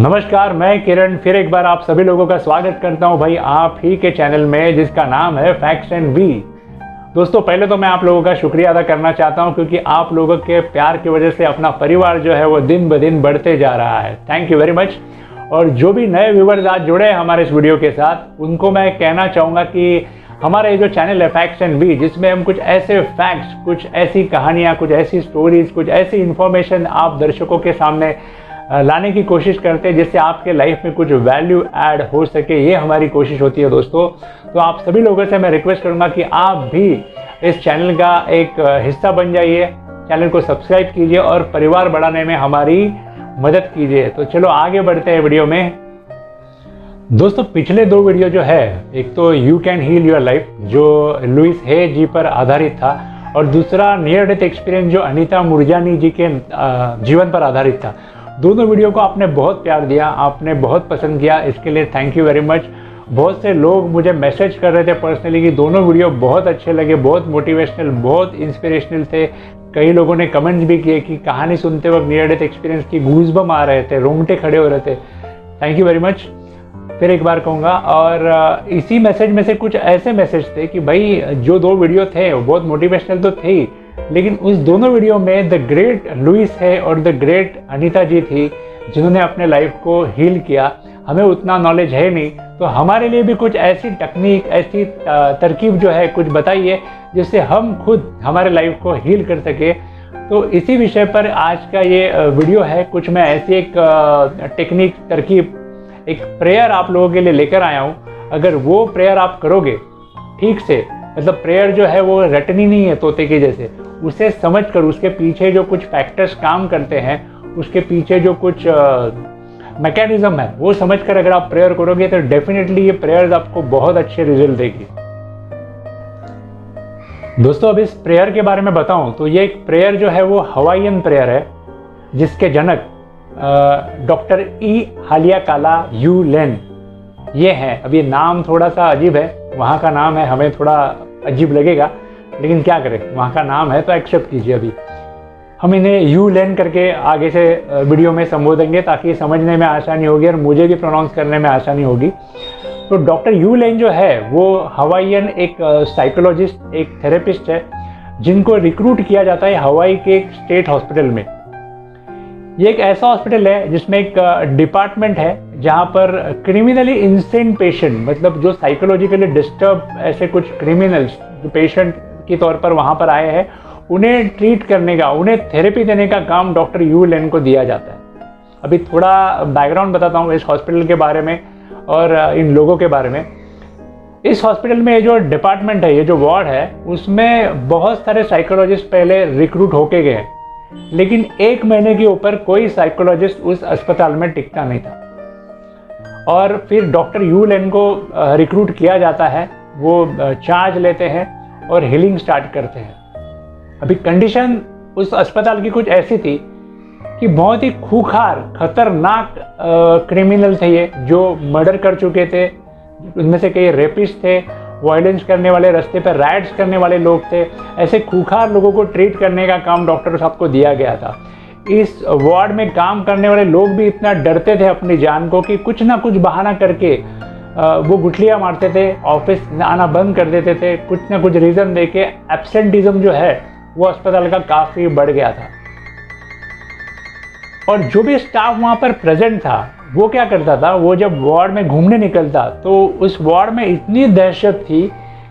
नमस्कार, मैं किरण फिर एक बार आप सभी लोगों का स्वागत करता हूं भाई आप ही के चैनल में जिसका नाम है फैक्ट्स एंड वी। दोस्तों, पहले तो मैं आप लोगों का शुक्रिया अदा करना चाहता हूं क्योंकि आप लोगों के प्यार की वजह से अपना परिवार जो है वो दिन ब दिन बढ़ते जा रहा है। Thank you very much. और जो भी नए व्यूवर्स आज जुड़े हैं हमारे इस वीडियो के साथ, उनको मैं कहना चाहूँगा कि हमारा ये जो चैनल है फैक्ट्स एंड वी, जिसमें हम कुछ ऐसे फैक्ट्स, कुछ ऐसी कहानियाँ, कुछ ऐसी स्टोरीज, कुछ ऐसी इन्फॉर्मेशन आप दर्शकों के सामने लाने की कोशिश करते हैं जिससे आपके लाइफ में कुछ वैल्यू ऐड हो सके। ये हमारी कोशिश होती है दोस्तों। तो आप सभी लोगों से मैं रिक्वेस्ट करूंगा कि आप भी इस चैनल का एक हिस्सा बन जाइए, चैनल को सब्सक्राइब कीजिए और परिवार बढ़ाने में हमारी मदद कीजिए। तो चलो आगे बढ़ते हैं वीडियो में। दोस्तों, पिछले दो वीडियो जो है, एक तो you can heal your life जो लुइस हे जी पर आधारित था, और दूसरा नियर डेथ एक्सपीरियंस जो अनीता मूरजानी जी के जीवन पर आधारित था। दोनों वीडियो को आपने बहुत प्यार दिया, आपने बहुत पसंद किया, इसके लिए थैंक यू वेरी मच। बहुत से लोग मुझे मैसेज कर रहे थे पर्सनली कि दोनों वीडियो बहुत अच्छे लगे, बहुत मोटिवेशनल, बहुत इंस्पिरेशनल थे। कई लोगों ने कमेंट्स भी किए कि कहानी सुनते वक्त नियर डेथ एक्सपीरियंस की गूज़बम्स आ रहे थे, रोंगटे खड़े हो रहे थे। थैंक यू वेरी मच, फिर एक बार कहूँगा। और इसी मैसेज में से कुछ ऐसे मैसेज थे कि भाई जो दो वीडियो थे वो बहुत मोटिवेशनल तो थे ही, लेकिन उस दोनों वीडियो में द ग्रेट लुइस है और द ग्रेट अनीता जी थी जिन्होंने अपने लाइफ को हील किया। हमें उतना नॉलेज है नहीं, तो हमारे लिए भी कुछ ऐसी टेक्निक, ऐसी तरकीब जो है कुछ बताइए जिससे हम खुद हमारे लाइफ को हील कर सके। तो इसी विषय पर आज का ये वीडियो है। कुछ मैं ऐसी एक टेक्निक, तरकीब, एक प्रेयर आप लोगों के लिए लेकर आया हूँ। अगर वो प्रेयर आप करोगे ठीक से, मतलब प्रेयर जो है वो रटनी नहीं है तोते की जैसे, उसे समझकर उसके पीछे जो कुछ फैक्टर्स काम करते हैं, उसके पीछे जो कुछ मैकेनिज्म है वो समझकर अगर आप प्रेयर करोगे तो डेफिनेटली ये प्रेयर्स आपको बहुत अच्छे रिजल्ट देगी। दोस्तों, अब इस प्रेयर के बारे में बताऊं तो ये एक प्रेयर जो है वो हवाईयन प्रेयर है जिसके जनक डॉक्टर ई हालियाकाला यू लेन ये हैं। अब ये नाम थोड़ा सा अजीब है, वहाँ का नाम है, हमें थोड़ा अजीब लगेगा, लेकिन क्या करें, वहाँ का नाम है तो एक्सेप्ट कीजिए। अभी हम इन्हें यू लेन करके आगे से वीडियो में संबोधेंगे ताकि समझने में आसानी होगी और मुझे भी प्रोनाउंस करने में आसानी होगी। तो डॉक्टर यू लेन जो है वो हवाईयन एक साइकोलॉजिस्ट, एक थेरेपिस्ट है जिनको रिक्रूट किया जाता है हवाई के एक स्टेट हॉस्पिटल में। ये एक ऐसा हॉस्पिटल है जिसमें एक डिपार्टमेंट है जहाँ पर क्रिमिनली इंसेंट पेशेंट, मतलब जो साइकोलॉजिकली डिस्टर्ब ऐसे कुछ क्रिमिनल्स जो पेशेंट के तौर पर वहाँ पर आए हैं, उन्हें ट्रीट करने का, उन्हें थेरेपी देने का काम डॉक्टर यू लेन को दिया जाता है। अभी थोड़ा बैकग्राउंड बताता हूँ इस हॉस्पिटल के बारे में और इन लोगों के बारे में। इस हॉस्पिटल में ये जो डिपार्टमेंट है, ये जो वार्ड है, उसमें बहुत सारे साइकोलॉजिस्ट पहले रिक्रूट होके गए, लेकिन 1 महीने के ऊपर कोई साइकोलॉजिस्ट उस अस्पताल में टिकता नहीं था। और फिर डॉक्टर यू लेन को रिक्रूट किया जाता है, वो चार्ज लेते हैं और हीलिंग स्टार्ट करते हैं। अभी कंडीशन उस अस्पताल की कुछ ऐसी थी कि बहुत ही खूंखार, खतरनाक क्रिमिनल थे ये, जो मर्डर कर चुके थे। उनमें से कई रेपिस्ट थे, वायलेंस करने वाले, रास्ते पर राइड्स करने वाले लोग थे। ऐसे खूंखार लोगों को ट्रीट करने का काम डॉक्टर साहब को दिया गया था। इस वार्ड में काम करने वाले लोग भी इतना डरते थे अपनी जान को कि कुछ ना कुछ बहाना करके वो गुठलियाँ मारते थे, ऑफिस आना बंद कर देते थे, कुछ ना कुछ रीज़न देके। एब्सेंटिज्म जो है वो अस्पताल का काफ़ी बढ़ गया था। और जो भी स्टाफ वहाँ पर प्रेजेंट था वो क्या करता था, वो जब वार्ड में घूमने निकलता तो उस वार्ड में इतनी दहशत थी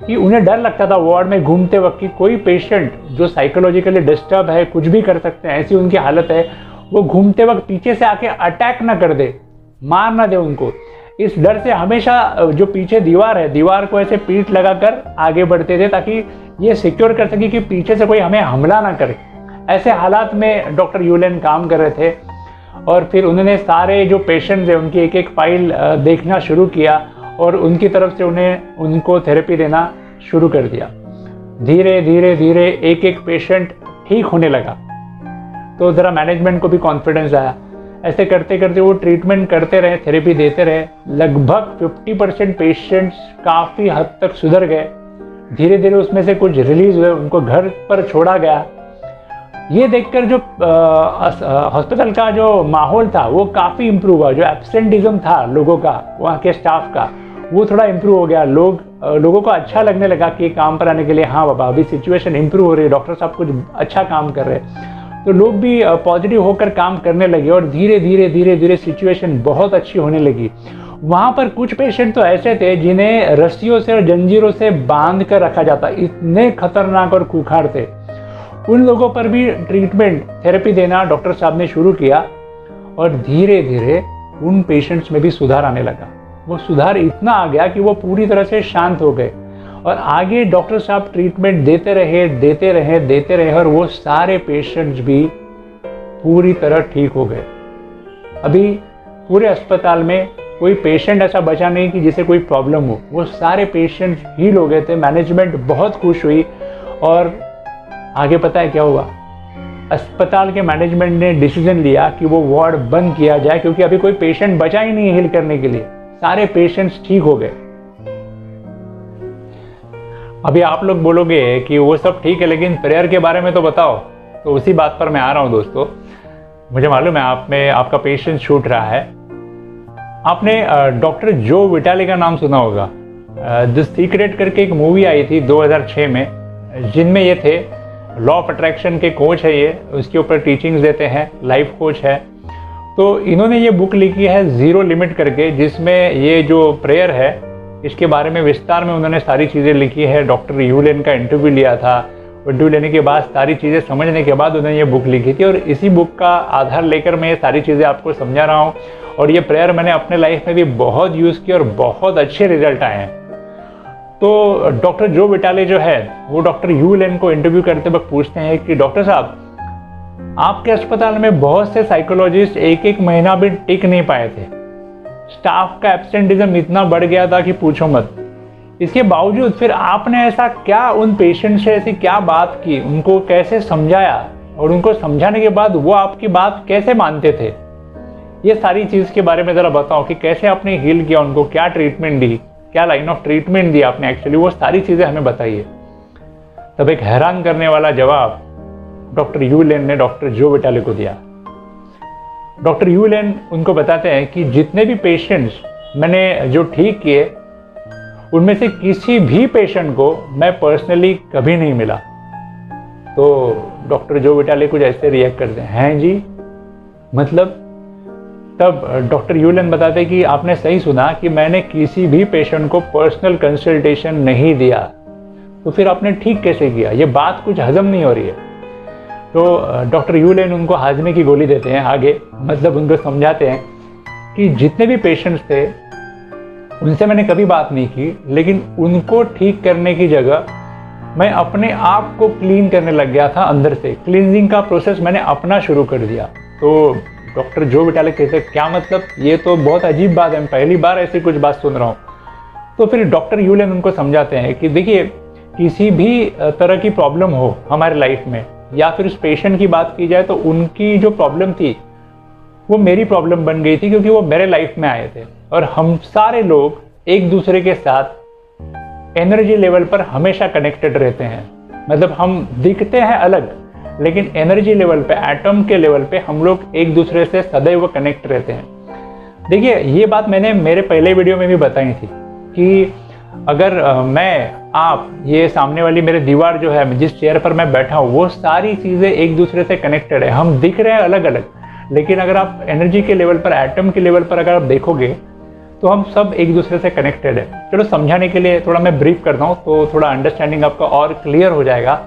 कि उन्हें डर लगता था वार्ड में घूमते वक्त कि कोई पेशेंट जो साइकोलॉजिकली डिस्टर्ब है, कुछ भी कर सकते हैं, ऐसी उनकी हालत है, वो घूमते वक्त पीछे से आके अटैक ना कर दे, मार ना दे उनको। इस डर से हमेशा जो पीछे दीवार है, दीवार को ऐसे पीठ लगाकर आगे बढ़ते थे ताकि ये सिक्योर कर सके कि पीछे से कोई हमें हमला ना करे। ऐसे हालात में डॉक्टर यू लेन काम कर रहे थे। और फिर उन्होंने सारे जो पेशेंट्स हैं उनकी एक एक फाइल देखना शुरू किया और उनकी तरफ से उनको थेरेपी देना शुरू कर दिया। धीरे धीरे धीरे एक एक पेशेंट ठीक होने लगा, तो ज़रा मैनेजमेंट को भी कॉन्फिडेंस आया। ऐसे करते करते वो ट्रीटमेंट करते रहे, थेरेपी देते रहे। लगभग 50% पेशेंट्स काफ़ी हद तक सुधर गए। धीरे धीरे उसमें से कुछ रिलीज़ हुए, उनको घर पर छोड़ा गया। ये देखकर जो हॉस्पिटल का जो माहौल था वो काफ़ी इम्प्रूव हुआ। जो एब्सेंटिज्म था लोगों का, वहाँ के स्टाफ का, वो थोड़ा इम्प्रूव हो गया। लोगों को अच्छा लगने लगा कि काम पर आने के लिए, हाँ बाबा अभी सिचुएशन इम्प्रूव हो रही है, डॉक्टर साहब कुछ अच्छा काम कर रहे हैं। तो लोग भी पॉजिटिव होकर काम करने लगे और धीरे धीरे सिचुएशन बहुत अच्छी होने लगी। वहाँ पर कुछ पेशेंट तो ऐसे थे जिन्हें रस्सियों से और जंजीरों से बांध कर रखा जाता, इतने खतरनाक और खूंखार थे। उन लोगों पर भी ट्रीटमेंट, थेरेपी देना डॉक्टर साहब ने शुरू किया और धीरे धीरे उन पेशेंट्स में भी सुधार आने लगा। वो सुधार इतना आ गया कि वो पूरी तरह से शांत हो गए और आगे डॉक्टर साहब ट्रीटमेंट देते रहे और वो सारे पेशेंट्स भी पूरी तरह ठीक हो गए। अभी पूरे अस्पताल में कोई पेशेंट ऐसा बचा नहीं कि जिसे कोई प्रॉब्लम हो, वो सारे पेशेंट्स हील हो गए थे। मैनेजमेंट बहुत खुश हुई और आगे पता है क्या हुआ? अस्पताल के मैनेजमेंट ने डिसीजन लिया कि वो वार्ड बंद किया जाए, क्योंकि अभी कोई पेशेंट बचा ही नहीं हील करने के लिए, सारे पेशेंट्स ठीक हो गए। अभी आप लोग बोलोगे कि वो सब ठीक है, लेकिन प्रेयर के बारे में तो बताओ। तो उसी बात पर मैं आ रहा हूँ दोस्तों। मुझे मालूम है आप में आपका पेशेंस छूट रहा है। आपने डॉक्टर जो विटाली का नाम सुना होगा। द सीक्रेट करके एक मूवी आई थी 2006 में, जिनमें ये थे लॉ ऑफ अट्रैक्शन के कोच है, ये उसके ऊपर टीचिंग्स देते हैं, लाइफ कोच है। तो इन्होंने ये बुक लिखी है जीरो लिमिट करके, जिसमें ये जो प्रेयर है इसके बारे में विस्तार में उन्होंने सारी चीज़ें लिखी है। डॉक्टर यूलेन का इंटरव्यू लिया था, इंटरव्यू लेने के बाद सारी चीज़ें समझने के बाद उन्होंने ये बुक लिखी थी और इसी बुक का आधार लेकर मैं ये सारी चीज़ें आपको समझा रहा हूँ। और ये प्रेयर मैंने अपने लाइफ में भी बहुत यूज़ की और बहुत अच्छे रिजल्ट आए हैं। तो डॉक्टर जो विटाली जो है वो डॉक्टर यूलेन को इंटरव्यू करते वक्त पूछते हैं कि डॉक्टर साहब, आपके अस्पताल में बहुत से साइकोलॉजिस्ट एक महीना भी टिक नहीं पाए थे, स्टाफ का एब्सेंटिज्म इतना बढ़ गया था कि पूछो मत। इसके बावजूद फिर आपने ऐसा क्या उन पेशेंट से ऐसी क्या बात की, उनको कैसे समझाया और उनको समझाने के बाद वो आपकी बात कैसे मानते थे? ये सारी चीज़ के बारे में ज़रा बताओ कि कैसे आपने हील किया उनको, क्या ट्रीटमेंट दी, क्या लाइन ऑफ ट्रीटमेंट दी आपने, एक्चुअली वो सारी चीज़ें हमें बताइए। तब एक हैरान करने वाला जवाब डॉक्टर यूलेन ने डॉक्टर जो विटाली को दिया। डॉक्टर यूलेन उनको बताते हैं कि जितने भी पेशेंट्स मैंने जो ठीक किए, उनमें से किसी भी पेशेंट को मैं पर्सनली कभी नहीं मिला। तो डॉक्टर जो विटाली कुछ ऐसे रिएक्ट करते हैं जी, मतलब? तब डॉक्टर यूलेन बताते हैं कि आपने सही सुना कि मैंने किसी भी पेशेंट को पर्सनल कंसल्टेशन नहीं दिया। तो फिर आपने ठीक कैसे किया? ये बात कुछ हजम नहीं हो रही है। तो डॉक्टर यूलेन उनको हाजमे की गोली देते हैं आगे, मतलब उनको समझाते हैं कि जितने भी पेशेंट्स थे उनसे मैंने कभी बात नहीं की, लेकिन उनको ठीक करने की जगह मैं अपने आप को क्लीन करने लग गया था अंदर से। क्लींजिंग का प्रोसेस मैंने अपना शुरू कर दिया। तो डॉक्टर जो विटाली कहते क्या मतलब? ये तो बहुत अजीब बात है, मैं पहली बार ऐसी कुछ बात सुन रहा हूँ। तो फिर डॉक्टर यूलेन उनको समझाते हैं कि देखिए, किसी भी तरह की प्रॉब्लम हो हमारे लाइफ में, या फिर उस पेशेंट की बात की जाए तो उनकी जो प्रॉब्लम थी वो मेरी प्रॉब्लम बन गई थी, क्योंकि वो मेरे लाइफ में आए थे। और हम सारे लोग एक दूसरे के साथ एनर्जी लेवल पर हमेशा कनेक्टेड रहते हैं। मतलब हम दिखते हैं अलग, लेकिन एनर्जी लेवल पे, एटम के लेवल पे हम लोग एक दूसरे से सदैव कनेक्ट रहते हैं। देखिए, ये बात मैंने मेरे पहले वीडियो में भी बताई थी कि अगर मैं, आप, ये सामने वाली मेरे दीवार जो है, जिस चेयर पर मैं बैठा हूँ, वो सारी चीज़ें एक दूसरे से कनेक्टेड है। हम दिख रहे हैं अलग अलग, लेकिन अगर आप एनर्जी के लेवल पर, एटम के लेवल पर अगर आप देखोगे तो हम सब एक दूसरे से कनेक्टेड है। चलो समझाने के लिए थोड़ा मैं ब्रीफ करता हूँ तो थोड़ा अंडरस्टैंडिंग आपका और क्लियर हो जाएगा।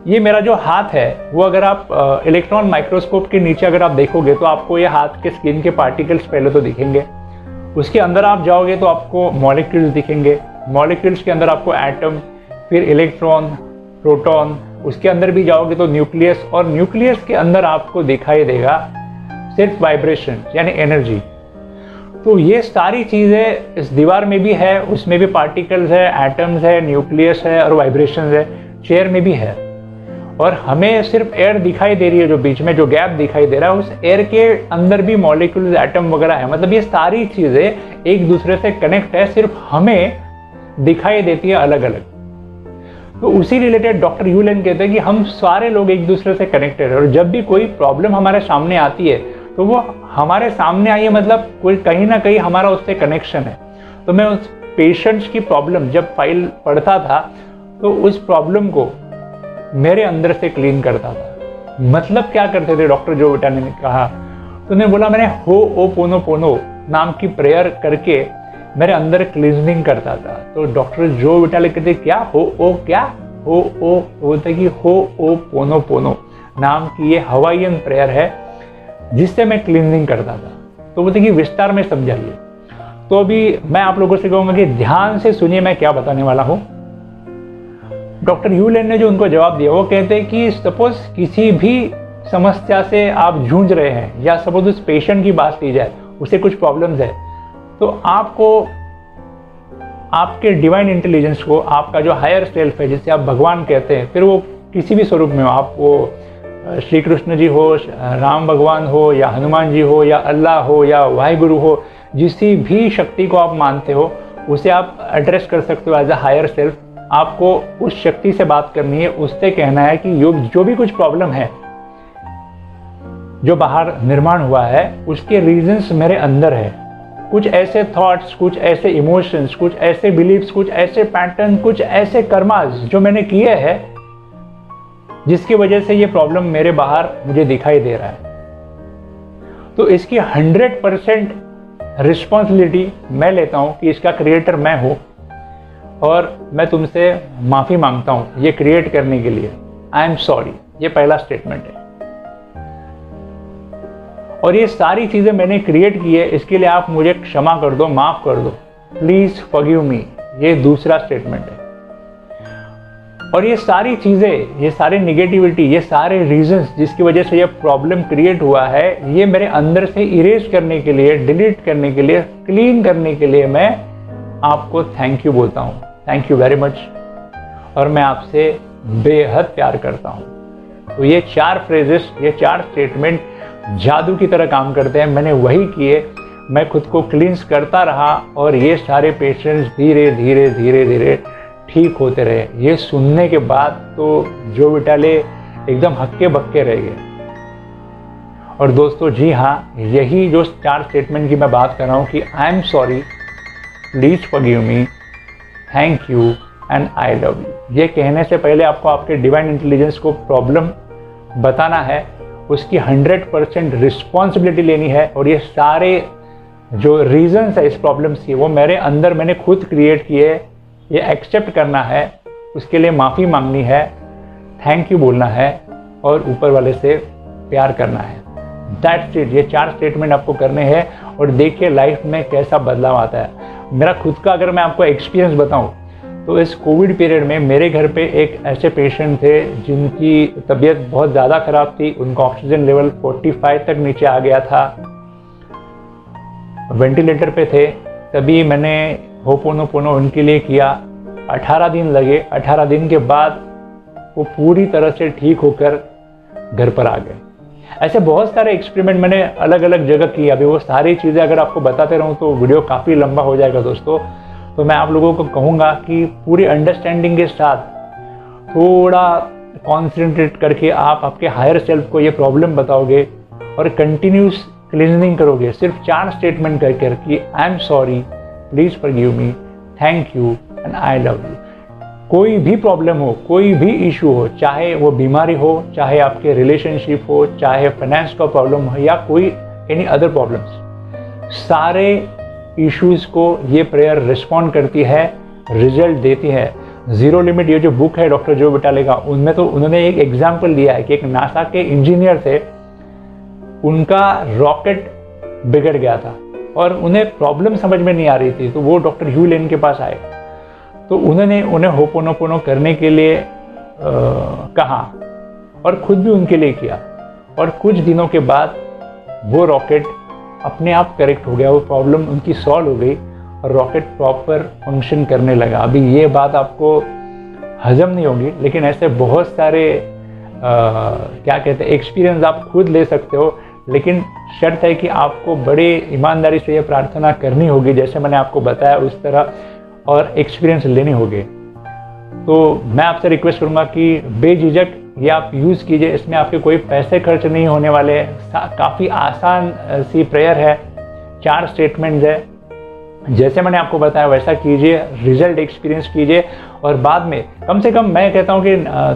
ये मेरा जो हाथ है वो अगर आप इलेक्ट्रॉन माइक्रोस्कोप के नीचे अगर आप देखोगे तो आपको ये हाथ के स्किन के पार्टिकल्स पहले तो दिखेंगे। उसके अंदर आप जाओगे तो आपको मॉलिक्यूल्स दिखेंगे। मॉलिक्यूल्स के अंदर आपको एटम, फिर इलेक्ट्रॉन, प्रोटॉन, उसके अंदर भी जाओगे तो न्यूक्लियस, और न्यूक्लियस के अंदर आपको दिखाई देगा सिर्फ वाइब्रेशन यानी एनर्जी। तो ये सारी चीज़ें इस दीवार में भी है, उसमें भी पार्टिकल्स है, एटम्स है, न्यूक्लियस है और वाइब्रेशंस है, चेयर में भी है। और हमें सिर्फ एयर दिखाई दे रही है, जो बीच में जो गैप दिखाई दे रहा है, उस एयर के अंदर भी मॉलिक्यूल्स, एटम वगैरह है। मतलब ये सारी चीज़ें एक दूसरे से कनेक्ट है, सिर्फ हमें दिखाई देती है अलग अलग। तो उसी रिलेटेड डॉक्टर ह्यू लेन कहते हैं कि हम सारे लोग एक दूसरे से कनेक्टेड है, और जब भी कोई प्रॉब्लम हमारे सामने आती है तो वो हमारे सामने आई है, मतलब कोई कहीं ना कहीं हमारा उससे कनेक्शन है। तो मैं उस पेशेंट्स की प्रॉब्लम जब फाइल पढ़ता था तो उस प्रॉब्लम को मेरे अंदर से क्लीन करता था। मतलब क्या करते थे डॉक्टर जो विटाली ने कहा, तो उन्होंने बोला मैंने होओपोनोपोनो नाम की प्रेयर करके मेरे अंदर क्लींजिंग करता था। तो डॉक्टर जो विटाली कहते क्या बोलते कि होओपोनोपोनो नाम की ये हवाईयन प्रेयर है जिससे मैं क्लींजिंग करता था। तो बोलते कि विस्तार में समझाइए। तो अभी मैं आप लोगों से कहूँगा कि ध्यान से सुनिए मैं क्या बताने वाला हूँ। डॉक्टर ह्यू लेन ने जो उनको जवाब दिया, वो कहते हैं कि सपोज किसी भी समस्या से आप जूझ रहे हैं, या सपोज उस पेशेंट की बात ली जाए, उसे कुछ प्रॉब्लम्स है, तो आपको आपके डिवाइन इंटेलिजेंस को, आपका जो हायर सेल्फ है जिसे आप भगवान कहते हैं, फिर वो किसी भी स्वरूप में हो, आप वो श्री कृष्ण जी हो, राम भगवान हो, या हनुमान जी हो, या अल्लाह हो, या वाहिगुरु हो, जिसी भी शक्ति को आप मानते हो उसे आप एड्रेस कर सकते हो एज अ हायर सेल्फ। आपको उस शक्ति से बात करनी है, उससे कहना है कि जो भी कुछ प्रॉब्लम है जो बाहर निर्माण हुआ है उसके रीजंस मेरे अंदर है। कुछ ऐसे थॉट्स, कुछ ऐसे इमोशंस, कुछ ऐसे बिलीव्स, कुछ ऐसे पैटर्न, कुछ ऐसे कर्मास जो मैंने किए हैं जिसकी वजह से ये प्रॉब्लम मेरे बाहर मुझे दिखाई दे रहा है। तो इसकी 100% रिस्पॉन्सिबिलिटी मैं लेता हूँ कि इसका क्रिएटर मैं हूँ, और मैं तुमसे माफ़ी मांगता हूँ ये क्रिएट करने के लिए। आई एम सॉरी, ये पहला स्टेटमेंट है। और ये सारी चीज़ें मैंने क्रिएट की है, इसके लिए आप मुझे क्षमा कर दो, माफ़ कर दो, प्लीज़ फॉरगिव मी, ये दूसरा स्टेटमेंट है। और ये सारी चीज़ें, ये सारी निगेटिविटी, ये सारे रीजंस जिसकी वजह से ये प्रॉब्लम क्रिएट हुआ है, ये मेरे अंदर से इरेज करने के लिए, डिलीट करने के लिए, क्लीन करने के लिए मैं आपको थैंक यू बोलता हूँ। Thank you very much. और मैं आपसे बेहद प्यार करता हूँ। तो ये 4 फ्रेजेस, ये 4 स्टेटमेंट जादू की तरह काम करते हैं। मैंने वही किए, मैं खुद को क्लींस करता रहा, और ये सारे पेशेंट्स धीरे धीरे धीरे धीरे ठीक होते रहे। ये सुनने के बाद तो जो विटाले एकदम हक्के बक्के रह गए। और दोस्तों जी हाँ, यही जो 4 स्टेटमेंट की मैं बात कर रहा हूँ कि I am sorry, please forgive me, thank you and I love you, ये कहने से पहले आपको आपके डिवाइन इंटेलिजेंस को प्रॉब्लम बताना है, उसकी 100% रिस्पॉन्सिबिलिटी लेनी है। और ये सारे जो रीजंस है इस प्रॉब्लम्स की, वो मेरे अंदर मैंने खुद क्रिएट किए, ये एक्सेप्ट करना है, उसके लिए माफ़ी मांगनी है, थैंक यू बोलना है, और ऊपर वाले से प्यार करना है। That's it. ये 4 स्टेटमेंट आपको करने हैं, और देखिए लाइफ में कैसा बदलाव आता है। मेरा खुद का अगर मैं आपको एक्सपीरियंस बताऊं, तो इस कोविड पीरियड में मेरे घर पे एक ऐसे पेशेंट थे जिनकी तबीयत बहुत ज़्यादा ख़राब थी। उनका ऑक्सीजन लेवल 45 तक नीचे आ गया था, वेंटिलेटर पे थे। तभी मैंने होपोनोपोनो उनके लिए किया। 18 दिन लगे। 18 दिन के बाद वो पूरी तरह से ठीक होकर घर पर आ गए। ऐसे बहुत सारे एक्सपेरिमेंट मैंने अलग अलग जगह किए। अभी वो सारी चीज़ें अगर आपको बताते रहूँ तो वीडियो काफ़ी लंबा हो जाएगा दोस्तों। तो मैं आप लोगों को कहूँगा कि पूरी अंडरस्टैंडिंग के साथ थोड़ा कॉन्सेंट्रेट करके आप आपके हायर सेल्फ को ये प्रॉब्लम बताओगे और कंटिन्यूस क्लींजिंग करोगे, सिर्फ 4 स्टेटमेंट करके कि I am sorry, please forgive me, thank you and I love you. कोई भी प्रॉब्लम हो, कोई भी इशू हो, चाहे वो बीमारी हो, चाहे आपके रिलेशनशिप हो, चाहे फाइनेंस का प्रॉब्लम हो, या कोई एनी अदर प्रॉब्लम्स, सारे इश्यूज़ को ये प्रेयर रिस्पॉन्ड करती है, रिजल्ट देती है। ज़ीरो लिमिट ये जो बुक है डॉक्टर जो विटाले का, उनमें तो उन्होंने एक एग्जाम्पल दिया है कि एक नासा के इंजीनियर थे, उनका रॉकेट बिगड़ गया था और उन्हें प्रॉब्लम समझ में नहीं आ रही थी। तो वो डॉक्टर ह्यू लेन के पास आए, तो उन्होंने उन्हें होपोनोपोनो करने के लिए कहा और खुद भी उनके लिए किया। और कुछ दिनों के बाद वो रॉकेट अपने आप करेक्ट हो गया, वो प्रॉब्लम उनकी सॉल्व हो गई और रॉकेट प्रॉपर फंक्शन करने लगा। अभी ये बात आपको हजम नहीं होगी, लेकिन ऐसे बहुत सारे क्या कहते हैं एक्सपीरियंस आप खुद ले सकते हो। लेकिन शर्त है कि आपको बड़े ईमानदारी से ये प्रार्थना करनी होगी, जैसे मैंने आपको बताया उस तरह, और एक्सपीरियंस लेने होंगे। तो मैं आपसे रिक्वेस्ट करूँगा कि बेझिझक ये आप यूज़ कीजिए। इसमें आपके कोई पैसे खर्च नहीं होने वाले हैं। काफ़ी आसान सी प्रेयर है, 4 स्टेटमेंट्स है। जैसे मैंने आपको बताया वैसा कीजिए, रिजल्ट एक्सपीरियंस कीजिए और बाद में कम से कम मैं कहता हूँ कि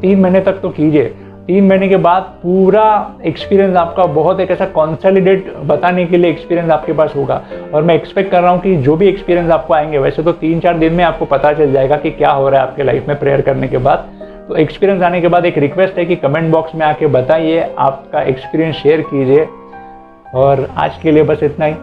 3 महीने तक तो कीजिए। 3 महीने के बाद पूरा एक्सपीरियंस आपका बहुत एक ऐसा कॉन्सोलिडेट बताने के लिए एक्सपीरियंस आपके पास होगा। और मैं एक्सपेक्ट कर रहा हूँ कि जो भी एक्सपीरियंस आपको आएंगे, वैसे तो 3-4 दिन में आपको पता चल जाएगा कि क्या हो रहा है आपके लाइफ में प्रेयर करने के बाद। तो एक्सपीरियंस आने के बाद एक रिक्वेस्ट है कि कमेंट बॉक्स में आके बताइए, आपका एक्सपीरियंस शेयर कीजिए। और आज के लिए बस इतना ही।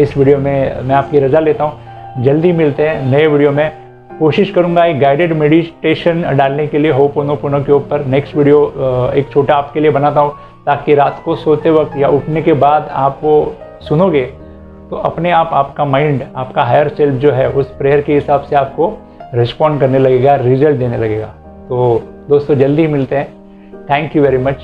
इस वीडियो में मैं आपकी रजा लेता हूँ। जल्दी मिलते हैं नए वीडियो में। कोशिश करूंगा एक गाइडेड मेडिटेशन डालने के लिए होपोनोपोनो के ऊपर। नेक्स्ट वीडियो एक छोटा आपके लिए बनाता हूँ, ताकि रात को सोते वक्त या उठने के बाद आप वो सुनोगे तो अपने आप आपका माइंड, आपका हायर सेल्फ जो है उस प्रेयर के हिसाब से आपको रिस्पॉन्ड करने लगेगा, रिजल्ट देने लगेगा। तो दोस्तों जल्दी मिलते हैं। Thank you very much.